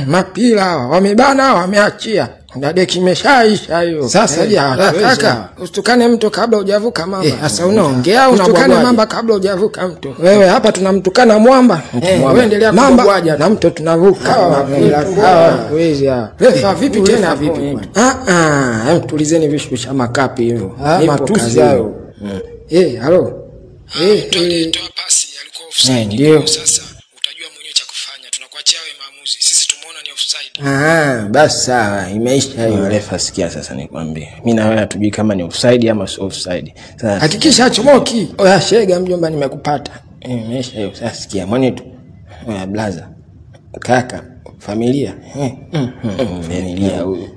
Mapila wamebana wameachia. Dada kimeshaisha hiyo. Sasa kaka, usitukane mtu kabla hujavuka mamba. Sasa unaongea unatukane mamba kabla hujavuka mtu. Wewe hapa tunamtukana mwamba. Wewe endelea kubwaja na mtu tunavuka. Wezi refa vipi tena vipi? Tulizeni vishusha makapi hivyo. Matusi hayo. Halo. Toa pasi alikuwa offside. Ndio. Sasa utajua mwenyewe cha kufanya. Tunakuachia wewe maamuzi. Sisi tumeona ni offside. Basi sawa, imeisha hiyo. Refa sikia sasa nikwambie. Mimi na wewe hatujui kama ni offside ama si offside. Sasa hakikisha achomoki. Oya shega mjomba nimekupata. Imeisha hiyo. Sasa sikia mwanetu. Oya blaza. Kaka, familia. Familia huyu.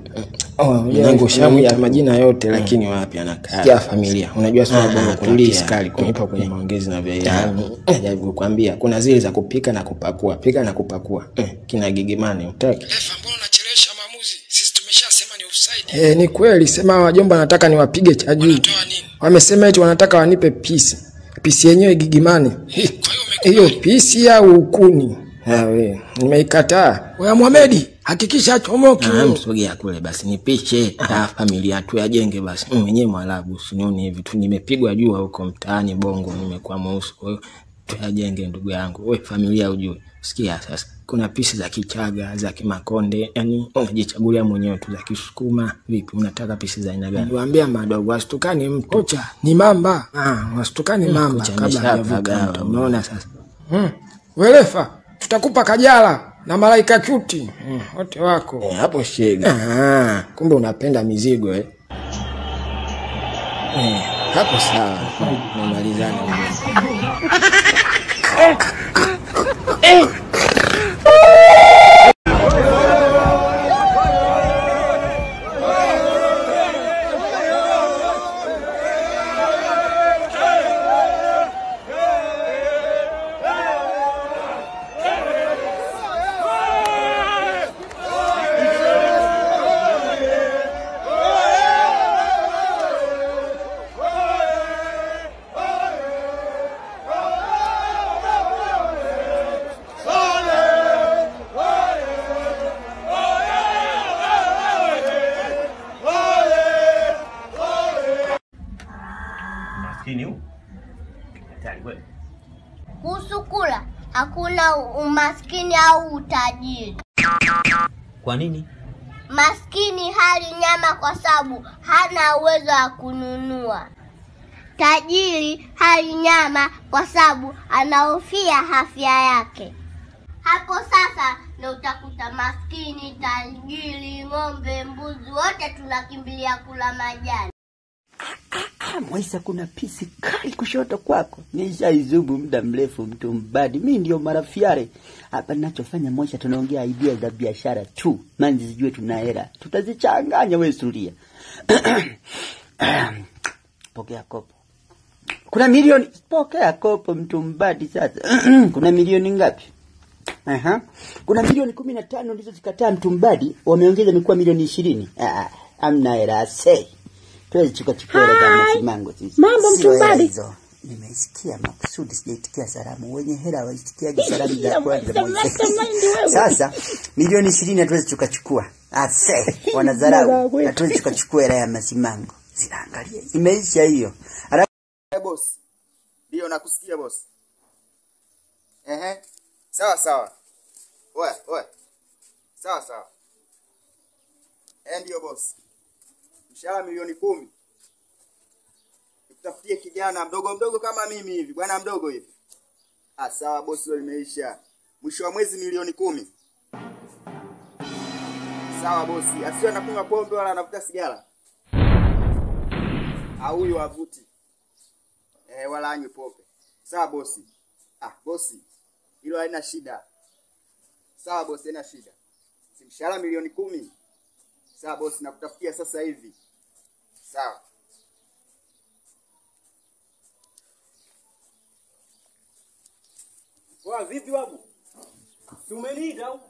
Mwanangu shamu ya majina yote lakini wapi anakaa. Sikia familia. Unajua sababu bongo kuna kiskali kunipa kwenye maongezi na vya jaribu kukwambia kuna zile za kupika na kupakua. Pika na kupakua. Kina Gigimani utaki. Refa mbona unachelewesha maamuzi? Sisi tumeshasema ni offside. Ni kweli sema wajomba nataka niwapige cha juu. Wamesema eti wanataka wanipe pisi. Pisi yenyewe Gigimani. Hiyo pisi ya ukuni. Wewe nimeikataa. Wewe Mohamed hakikisha achomoki. Msogea kule basi nipiche familia tu yajenge basi. Mwenyewe Mwarabu usinione hivi tu nimepigwa jua huko mtaani Bongo nimekuwa mweusi. Kwa hiyo tuyajenge ndugu yangu. Wewe familia ujue. Sikia sasa. Kuna pisi za Kichaga, za Kimakonde, yani unajichagulia mwenyewe tu za Kisukuma. Vipi unataka pisi za aina gani? Niwaambia madogo wasitukane mtu. Kocha ni mamba. Wasitukane mamba kabla hajavuka. Unaona sasa. Werefa tutakupa Kajala na Malaika Chuti. Wote wako. Hapo shega. Kumbe unapenda mizigo hapo sawa. Nimalizane. Kuhusu kula, hakuna umaskini au utajiri. Kwa nini? Maskini hali nyama kwa sababu hana uwezo wa kununua. Tajiri hali nyama kwa sababu anahofia afya yake. Hapo sasa ndio utakuta maskini, tajiri, ng'ombe, mbuzi wote tunakimbilia kula majani. Mwaisa kuna pisi kali kushoto kwako. Nishaizubu muda mrefu mtu mbadi. Mimi ndio marafiare. Hapa ninachofanya Moisha tunaongea idea za biashara tu. Manzi zijue tuna hela. Tutazichanganya wewe sulia. Pokea kopo. Kuna milioni. Pokea kopo mtu mbadi sasa. Kuna milioni ngapi? Kuna milioni 15 ndizo zikataa mtu mbadi. Wameongeza imekuwa milioni 20. Amna hela say. Tuwezi chukua kama simango sisi. Mambo mtumbadi. Nimesikia makusudi sijaitikia salamu. Wenye hela waitikia salamu za kwanza Moisha. Sasa milioni 20 hatuwezi tukachukua. Wanadharau. Hatuwezi tukachukua hela ya masimango. Zinaangalia. Imeisha hiyo. Boss. Ndio nakusikia boss. Sawa sawa. Oe. Sawa. Ndio boss. Mshahara milioni 10. Nikutafutie kijana mdogo kama mimi hivi, bwana mdogo hivi. Sawa boss, leo limeisha. Mwisho wa mwezi milioni 10. Sawa boss, asiwe anakunywa pombe wala anavuta sigara. Huyu avuti. Wala anywe pombe. Sawa boss. Boss, hilo haina shida. Sawa boss, haina shida. Si mshahara milioni 10. Sawa boss, nakutafutia sasa hivi. Sawa. Vipi babu? Tumeniita au?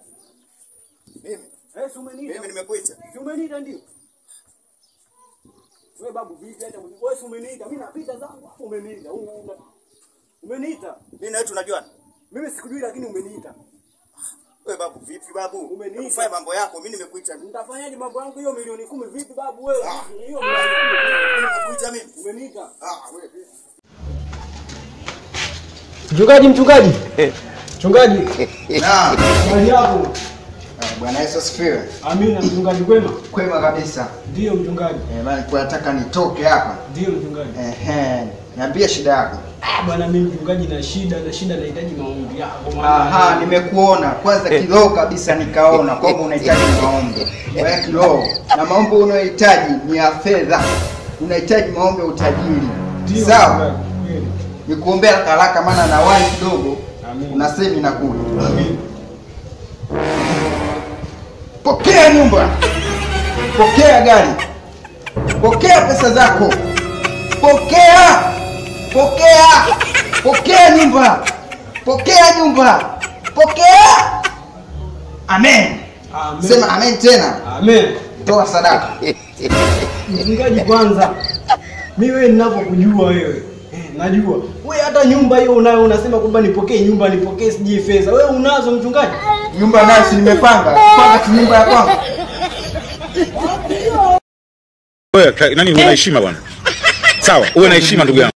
Mimi? Tumeniita. Mimi nimekuita. Tumeniita ndio. Wewe babu vipi hata wewe tumeniita. Mimi napita zangu hapo umeniita. Umeniita. Mimi na wewe tunajuana? Mimi sikujui lakini umeniita. Wewe babu vipi babu? Umeniita. Ufanye mambo yako, mimi nimekuita. Nitafanyaje mambo yangu hiyo milioni 10 vipi babu wewe? Hiyo Nimekuita mimi. umeniita. Wewe vipi? Mchungaji. Mchungaji. Naam. Habari yako? Bwana Yesu asifiwe. Amina mchungaji kwema? Kwema kabisa. Ndio mchungaji. Maana nilikuwa nataka nitoke hapa. Ndio mchungaji. Niambie shida yako. Bwana mimi mchungaji na shida nahitaji maombi yako. Aha, nimekuona. Kwanza kiroho kabisa nikaona kwamba unahitaji maombi. Wewe kiroho. Na maombi unayohitaji ni ya fedha. Unahitaji maombi ya utajiri. Sawa? Nikuombea haraka maana na wai kidogo. Unasema inakuja. Amen. Pokea nyumba. Pokea gari. Pokea pesa zako. Pokea nyumba. Pokea nyumba. Pokea. Amen. Amen. Sema amen tena. Amen. Toa sadaka. Mchungaji kwanza. Mimi wewe ninapokujua wewe. Najua. Wewe hata nyumba hiyo unayo unasema kwamba nipokee nyumba, nipokee siji fedha. Wewe unazo mchungaji? Nyumba nayo si nimepanga. Panga nyumba ya kwangu. Wewe nani una heshima bwana? Sawa, uwe na heshima ndugu yangu.